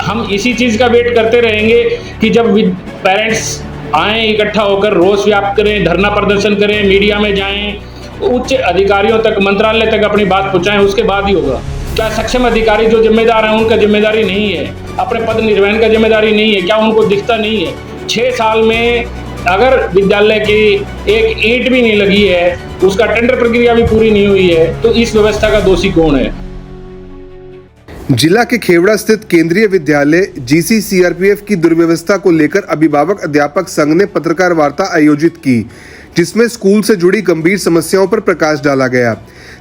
हम इसी चीज़ का वेट करते रहेंगे कि जब पेरेंट्स आएँ इकट्ठा होकर रोष व्याप्त करें, धरना प्रदर्शन करें, मीडिया में जाएँ, उच्च अधिकारियों तक, मंत्रालय तक अपनी बात पहुँचाएँ, उसके बाद ही होगा। क्या सक्षम अधिकारी जो जिम्मेदार हैं उनका जिम्मेदारी नहीं है? अपने पद निर्वहन का जिम्मेदारी नहीं है? क्या उनको दिखता नहीं है? 6 साल में अगर विद्यालय की एक ईंट भी नहीं लगी है, उसका टेंडर प्रक्रिया भी पूरी नहीं हुई है, तो इस व्यवस्था का दोषी कौन है? जिला के खेवड़ा स्थित केंद्रीय विद्यालय जीसी सीआरपीएफ की दुर्व्यवस्था को लेकर अभिभावक अध्यापक संघ ने पत्रकार वार्ता आयोजित की, जिसमें स्कूल से जुड़ी गंभीर समस्याओं पर प्रकाश डाला गया।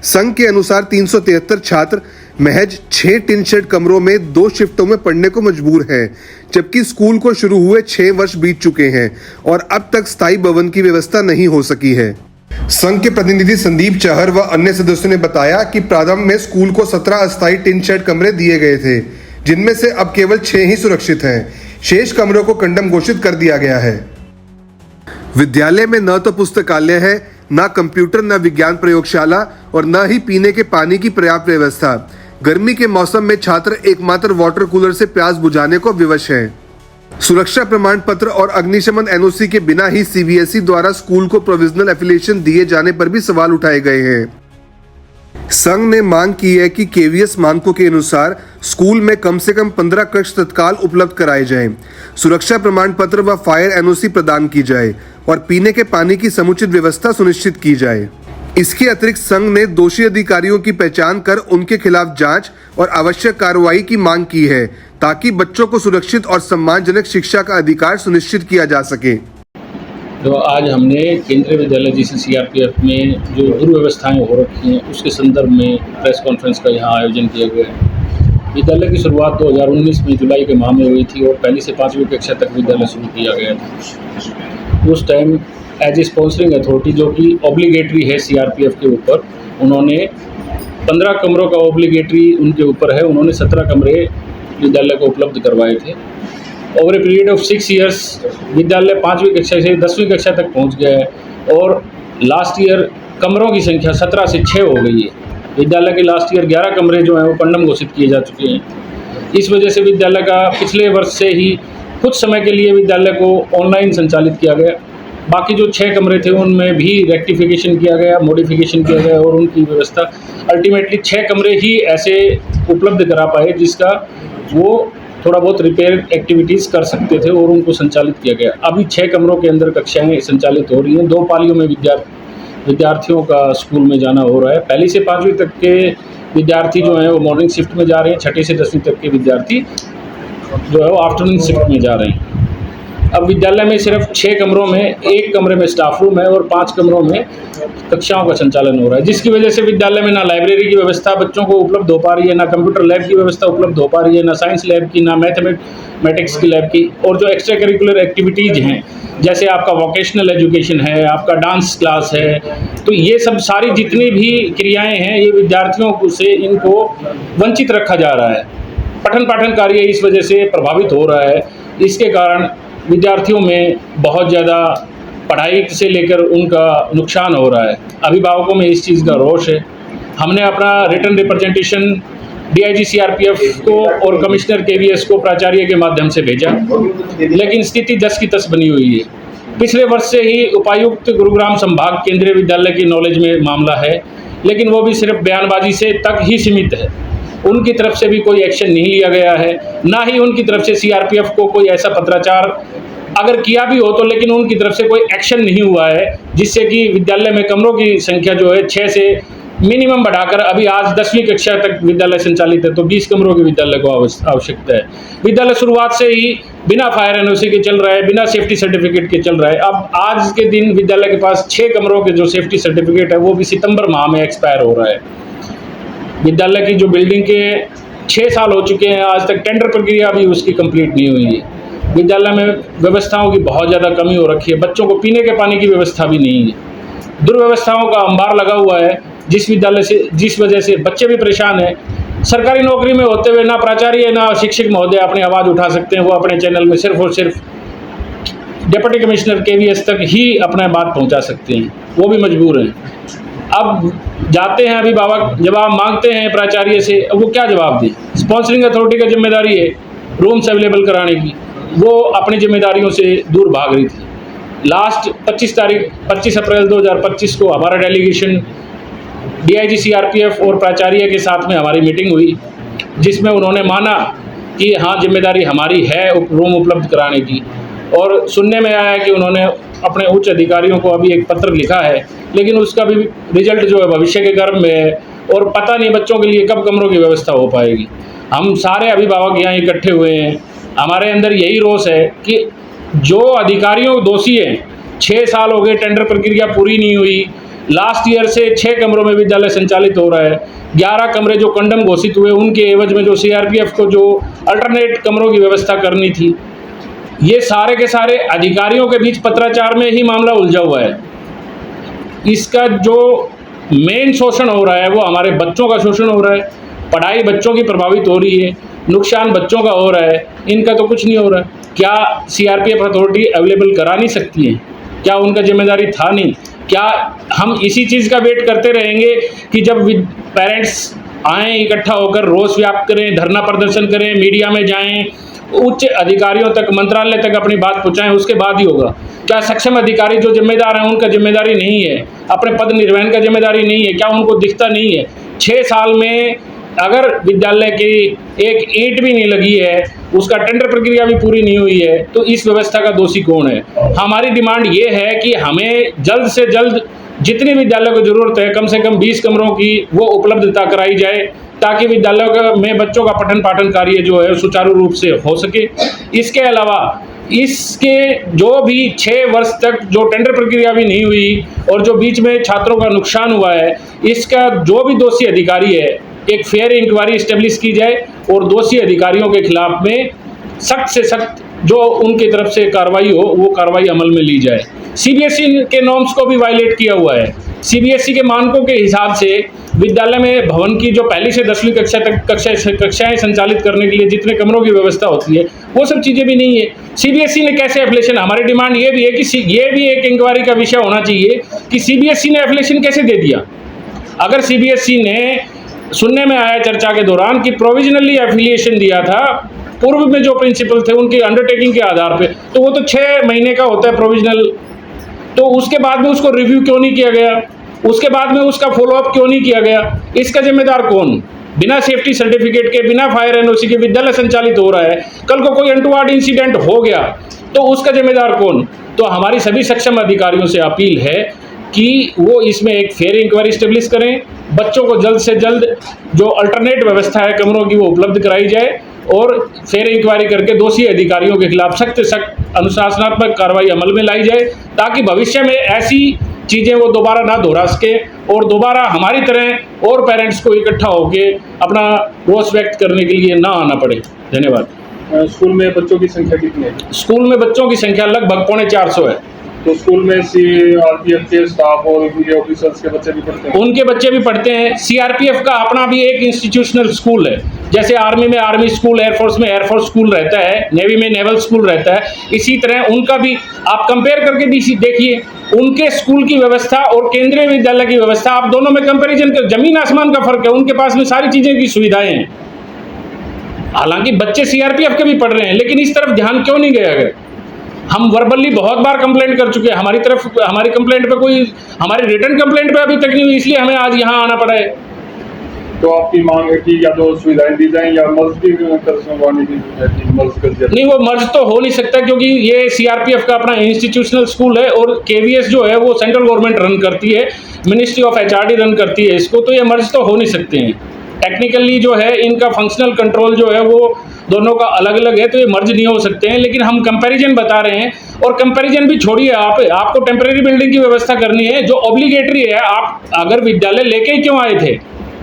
संघ के अनुसार 373 छात्र महज 6 टिन शेड कमरों में 2 शिफ्टों में पढ़ने को मजबूर हैं, जबकि स्कूल को शुरू हुए 6 वर्ष बीत चुके हैं और अब तक स्थायी भवन की व्यवस्था नहीं हो सकी है। संघ के प्रतिनिधि संदीप चहर व अन्य सदस्यों ने बताया कि प्रारंभ में स्कूल को 17 अस्थायी टिन शेड कमरे दिए गए थे, जिनमें से अब केवल 6 ही सुरक्षित हैं। शेष कमरों को कंडम घोषित कर दिया गया है। विद्यालय में न तो पुस्तकालय है, न कंप्यूटर, न विज्ञान प्रयोगशाला और न ही पीने के पानी की पर्याप्त व्यवस्था। गर्मी के मौसम में छात्र एकमात्र वाटर कूलर से प्यास बुझाने को विवश हैं। सुरक्षा प्रमाण पत्र और अग्निशमन एनओसी के बिना ही सीबीएसई द्वारा स्कूल को प्रोविजनल एफिलिएशन दिए जाने पर भी सवाल उठाए गए हैं। संघ ने मांग की है कि केवीएस मानकों के अनुसार स्कूल में कम से कम 15 कक्ष तत्काल उपलब्ध कराए जाएं, सुरक्षा प्रमाण पत्र व फायर एनओसी प्रदान की जाए और पीने के पानी की समुचित व्यवस्था सुनिश्चित की जाए। इसके अतिरिक्त संघ ने दोषी अधिकारियों की पहचान कर उनके खिलाफ जांच और आवश्यक कार्रवाई की मांग की है, ताकि बच्चों को सुरक्षित और सम्मानजनक शिक्षा का अधिकार सुनिश्चित किया जा सके। तो आज हमने केंद्रीय विद्यालय जीसी सीआरपीएफ में जो दुर्व्यवस्थाएं हो रखी हैं उसके संदर्भ में प्रेस कॉन्फ्रेंस का यहाँ आयोजन किया गया है। विद्यालय की शुरुआत 2019 में जुलाई के माह में हुई थी और पहली से 5वीं कक्षा तक विद्यालय शुरू किया गया था। उस time as a sponsoring authority जो कि ऑब्लिगेटरी है सीआरपीएफ के ऊपर, उन्होंने 15 कमरों का ऑब्लिगेटरी उनके ऊपर है, उन्होंने 17 कमरे विद्यालय को उपलब्ध करवाए थे। Over a period of 6 years विद्यालय 5वीं कक्षा से 10वीं कक्षा तक पहुंच गया है और लास्ट ईयर कमरों की संख्या 17 से 6 हो गई है। विद्यालय के लास्ट ईयर 11 कमरे जो हैं वो कंडम घोषित किए जा चुके हैं। इस वजह से विद्यालय का पिछले वर्ष से ही कुछ समय के लिए विद्यालय को ऑनलाइन संचालित किया गया। बाकी जो 6 कमरे थे उनमें भी रेक्टिफिकेशन किया गया, मॉडिफिकेशन किया गया और उनकी व्यवस्था अल्टीमेटली 6 कमरे ही ऐसे उपलब्ध करा पाए जिसका वो थोड़ा बहुत रिपेयर एक्टिविटीज़ कर सकते थे और उनको संचालित किया गया। अभी 6 कमरों के अंदर कक्षाएं संचालित हो रही हैं। 2 पालियों में विद्यार्थियों का स्कूल में जाना हो रहा है। पहली से 5वीं तक के विद्यार्थी जो हैं वो मॉर्निंग शिफ्ट में जा रहे हैं, 6ठी से 10वीं तक के विद्यार्थी जो है वो आफ्टरनून शिफ्ट में जा रहे हैं। अब विद्यालय में सिर्फ 6 कमरों में 1 कमरे में स्टाफ रूम है और 5 कमरों में कक्षाओं का संचालन हो रहा है, जिसकी वजह से विद्यालय में ना लाइब्रेरी की व्यवस्था बच्चों को उपलब्ध हो पा रही है, ना कंप्यूटर लैब की व्यवस्था उपलब्ध हो पा रही है, ना साइंस लैब की, ना मैथमेटिक्स की लैब की। और जो एक्स्ट्रा करिकुलर एक्टिविटीज़ हैं जैसे आपका वोकेशनल एजुकेशन है, आपका डांस क्लास है, तो ये सब सारी जितनी भी क्रियाएँ हैं ये विद्यार्थियों से इनको वंचित रखा जा रहा है। पठन पाठन कार्य इस वजह से प्रभावित हो रहा है। इसके कारण विद्यार्थियों में बहुत ज़्यादा पढ़ाई से लेकर उनका नुकसान हो रहा है। अभिभावकों में इस चीज़ का रोष है। हमने अपना रिटन रिप्रेजेंटेशन डीआईजी सीआरपीएफ को और कमिश्नर केवीएस को प्राचार्य के माध्यम से भेजा, लेकिन स्थिति 10 की 10 बनी हुई है। पिछले वर्ष से ही उपायुक्त गुरुग्राम संभाग केंद्रीय विद्यालय की नॉलेज में मामला है, लेकिन वो भी सिर्फ बयानबाजी से तक ही सीमित है। उनकी तरफ से भी कोई एक्शन नहीं लिया गया है, ना ही उनकी तरफ से सीआरपीएफ को कोई ऐसा पत्राचार अगर किया भी हो तो लेकिन उनकी तरफ से कोई एक्शन नहीं हुआ है, जिससे कि विद्यालय में कमरों की संख्या जो है 6 से मिनिमम बढ़ाकर अभी आज 10वीं कक्षा तक विद्यालय संचालित है तो 20 कमरों के विद्यालय को आवश्यकता है। विद्यालय शुरुआत से ही बिना फायर एनओसी के चल रहा है, बिना सेफ्टी सर्टिफिकेट के चल रहा है। अब आज के दिन विद्यालय के पास 6 कमरों के जो सेफ्टी सर्टिफिकेट है वो भी सितंबर माह में एक्सपायर हो रहा है। विद्यालय की जो बिल्डिंग के 6 साल हो चुके हैं, आज तक टेंडर प्रक्रिया भी उसकी कंप्लीट नहीं हुई है। विद्यालय में व्यवस्थाओं की बहुत ज़्यादा कमी हो रखी है, बच्चों को पीने के पानी की व्यवस्था भी नहीं है। दुर्व्यवस्थाओं का अंबार लगा हुआ है, जिस वजह से बच्चे भी परेशान हैं। सरकारी नौकरी में होते हुए ना प्राचार्य ना शिक्षक महोदय अपनी आवाज़ उठा सकते हैं। वो अपने चैनल में सिर्फ और सिर्फ डिप्टी कमिश्नर केवीएस तक ही अपना बात पहुंचा सकते हैं, वो भी मजबूर हैं। अब जाते हैं अभिभावक, जवाब मांगते हैं प्राचार्य से, अब वो क्या जवाब दें? स्पॉन्सरिंग अथॉरिटी का जिम्मेदारी है रूम्स अवेलेबल कराने की, वो अपनी जिम्मेदारियों से दूर भाग रही थी। लास्ट 25 अप्रैल 2025 को हमारा डेलीगेशन डीआईजी सीआरपीएफ और प्राचार्य के साथ में हमारी मीटिंग हुई, जिसमें उन्होंने माना कि हाँ, जिम्मेदारी हमारी है रूम उपलब्ध कराने की। और सुनने में आया कि उन्होंने अपने उच्च अधिकारियों को अभी एक पत्र लिखा है, लेकिन उसका भी रिजल्ट जो है भविष्य के गर्भ में है, और पता नहीं बच्चों के लिए कब कमरों की व्यवस्था हो पाएगी। हम सारे अभिभावक यहाँ इकट्ठे हुए हैं, हमारे अंदर यही रोष है कि जो अधिकारियों दोषी हैं, 6 साल हो गए, टेंडर प्रक्रिया पूरी नहीं हुई, लास्ट ईयर से 6 कमरों में विद्यालय संचालित हो रहा है, 11 कमरे जो कंडम घोषित हुए उनके एवज में जो सीआरपीएफ को जो अल्टरनेट कमरों की व्यवस्था करनी थी, ये सारे के सारे अधिकारियों के बीच पत्राचार में ही मामला उलझा हुआ है। इसका जो मेन शोषण हो रहा है वो हमारे बच्चों का शोषण हो रहा है, पढ़ाई बच्चों की प्रभावित हो रही है, नुकसान बच्चों का हो रहा है, इनका तो कुछ नहीं हो रहा है। क्या सीआरपीएफ अथॉरिटी अवेलेबल करा नहीं सकती है? क्या उनका जिम्मेदारी था नहीं? क्या हम इसी चीज़ का वेट करते रहेंगे कि जब पेरेंट्स आएँ, इकट्ठा होकर रोष व्याप्त करें, धरना प्रदर्शन करें, मीडिया में जाएं, उच्च अधिकारियों तक, मंत्रालय तक अपनी बात पहुंचाएं, उसके बाद ही होगा? क्या सक्षम अधिकारी जो जिम्मेदार हैं उनका जिम्मेदारी नहीं है? अपने पद निर्वहन का जिम्मेदारी नहीं है? क्या उनको दिखता नहीं है? 6 साल में अगर विद्यालय की एक ईंट भी नहीं लगी है, उसका टेंडर प्रक्रिया भी पूरी नहीं हुई है, तो इस व्यवस्था का दोषी कौन है? हमारी डिमांड ये है कि हमें जल्द से जल्द जितनी विद्यालय को ज़रूरत है, कम से कम 20 कमरों की वो उपलब्धता कराई जाए, ताकि विद्यालयों में बच्चों का पठन पाठन कार्य जो है सुचारू रूप से हो सके। इसके अलावा इसके जो भी 6 वर्ष तक जो टेंडर प्रक्रिया भी नहीं हुई और जो बीच में छात्रों का नुकसान हुआ है, इसका जो भी दोषी अधिकारी है, एक फेयर इंक्वायरी इस्टेब्लिश की जाए और दोषी अधिकारियों के खिलाफ में सख्त से सख्त जो उनकी तरफ से कार्रवाई हो, वो कार्रवाई अमल में ली जाए। सीबीएसई के नॉर्म्स को भी वायलेट किया हुआ है। सीबीएसई के मानकों के हिसाब से विद्यालय में भवन की जो पहली से 10वीं कक्षा तक कक्षाएं संचालित करने के लिए जितने कमरों की व्यवस्था होती है, वो सब चीज़ें भी नहीं है। सीबीएसई ने कैसे एफिलिएशन? हमारी डिमांड ये भी है कि ये भी एक इंक्वायरी का विषय होना चाहिए कि सीबीएसई ने एफिलिएशन कैसे दे दिया। अगर सीबीएसई ने, सुनने में आया चर्चा के दौरान कि प्रोविजनली एफिलिएशन दिया था पूर्व में जो प्रिंसिपल थे उनके अंडरटेकिंग के आधार पे, तो वो तो 6 महीने का होता है प्रोविजनल, तो उसके बाद में उसको रिव्यू क्यों नहीं किया गया? उसके बाद में उसका फॉलोअप क्यों नहीं किया गया? इसका जिम्मेदार कौन? बिना सेफ्टी सर्टिफिकेट के, बिना फायर एनओसी के विद्यालय संचालित हो रहा है, कल को कोई अनटुवर्ड इंसिडेंट हो गया तो उसका जिम्मेदार कौन? तो हमारी सभी सक्षम अधिकारियों से अपील है कि वो इसमें एक फेयर इंक्वायरी स्टेब्लिश करें, बच्चों को जल्द से जल्द जो अल्टरनेट व्यवस्था है कमरों की वो उपलब्ध कराई जाए और फेयर इंक्वायरी करके दोषी अधिकारियों के खिलाफ सख्त से सख्त अनुशासनात्मक कार्रवाई अमल में लाई जाए, ताकि भविष्य में ऐसी चीज़ें वो दोबारा ना दोहरा सके और दोबारा हमारी तरह और पेरेंट्स को इकट्ठा होकर अपना रोष व्यक्त करने के लिए ना आना पड़े। धन्यवाद। स्कूल में बच्चों की संख्या कितनी है? स्कूल में बच्चों की संख्या लगभग 450 है। तो स्कूल में सीआरपीएफ के स्टाफ और ऑफिसर्स के बच्चे भी पढ़ते हैं? उनके बच्चे भी पढ़ते हैं। सीआरपीएफ का अपना भी एक इंस्टीट्यूशनल स्कूल है, जैसे आर्मी में आर्मी स्कूल, एयरफोर्स में एयरफोर्स स्कूल रहता है, नेवी में नेवल स्कूल रहता है, इसी तरह उनका भी आप कंपेयर करके देखिए उनके स्कूल की व्यवस्था और केंद्रीय विद्यालय की व्यवस्था, आप दोनों में कंपैरिजन कर, जमीन आसमान का फर्क है। उनके पास में सारी चीज़ें की सुविधाएं हैं, हालांकि बच्चे सीआरपीएफ के भी पढ़ रहे हैं, लेकिन इस तरफ ध्यान क्यों नहीं गया गया? हम वर्बली बहुत बार कंप्लेंट कर चुके हैं, हमारी तरफ हमारी कंप्लेंट पे कोई, हमारी रिटर्न कंप्लेंट पे अभी तक नहीं हुई, इसलिए हमें आज यहाँ आना पड़ा है। तो आपकी मांग है कि या तो सुविधाएं दी जाएं या मर्ज भी करवानी मर्ज कर दिया? नहीं, वो मर्ज तो हो नहीं सकता, क्योंकि ये सीआरपीएफ का अपना इंस्टीट्यूशनल स्कूल है और केवीएस जो है वो सेंट्रल गवर्नमेंट रन करती है, मिनिस्ट्री ऑफ एचआरडी रन करती है इसको, तो ये मर्ज तो हो नहीं सकते हैं। टेक्निकली जो है इनका फंक्शनल कंट्रोल जो है वो दोनों का अलग अलग है, तो ये मर्ज नहीं हो सकते हैं। लेकिन हम कंपैरिजन बता रहे हैं, और कंपैरिजन भी छोड़िए, आपको टेम्परेरी बिल्डिंग की व्यवस्था करनी है जो ऑब्लिगेटरी है। आप अगर विद्यालय लेके ही क्यों आए थे?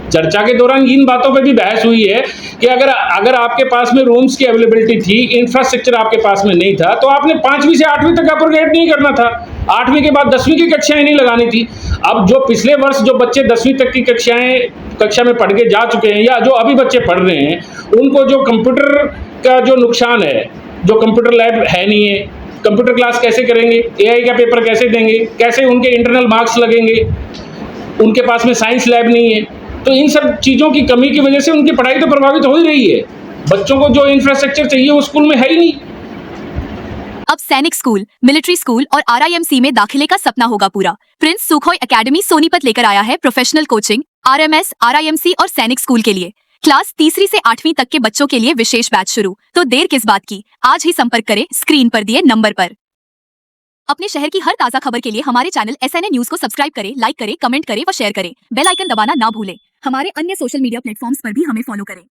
चर्चा के दौरान इन बातों पे भी बहस हुई है कि अगर आपके पास में रूम्स की अवेलेबिलिटी थी, इंफ्रास्ट्रक्चर आपके पास में नहीं था, तो आपने 5वीं से 8वीं तक अपग्रेड नहीं करना था, 8वीं के बाद 10वीं की कक्षाएं नहीं लगानी थी। अब जो पिछले वर्ष जो बच्चे 10वीं तक की कक्षा में पढ़ के जा चुके हैं या जो अभी बच्चे पढ़ रहे हैं, उनको जो कंप्यूटर का जो नुकसान है, जो कंप्यूटर लैब है नहीं है, कंप्यूटर क्लास कैसे करेंगे, एआई का पेपर कैसे देंगे, कैसे उनके इंटरनल मार्क्स लगेंगे, उनके पास में साइंस लैब नहीं है, तो इन सब चीज़ों की कमी की वजह से उनकी पढ़ाई तो प्रभावित हो ही रही है। बच्चों को जो इंफ्रास्ट्रक्चर चाहिए वो स्कूल में है ही नहीं। अब सैनिक स्कूल, मिलिट्री स्कूल और RIMC में दाखिले का सपना होगा पूरा। प्रिंस सुखोई एकेडमी सोनीपत लेकर आया है प्रोफेशनल कोचिंग RMS, RIMC और सैनिक स्कूल के लिए। क्लास 3री से 8वीं तक के बच्चों के लिए विशेष बैच शुरू। तो देर किस बात की, आज ही संपर्क करें स्क्रीन पर दिए नंबर पर। अपने शहर की हर ताजा खबर के लिए हमारे चैनल SNA न्यूज को सब्सक्राइब करें, लाइक करें, कमेंट करें व शेयर करें। बेल आइकन दबाना ना भूलें। हमारे अन्य सोशल मीडिया प्लेटफॉर्म्स पर भी हमें फॉलो करें।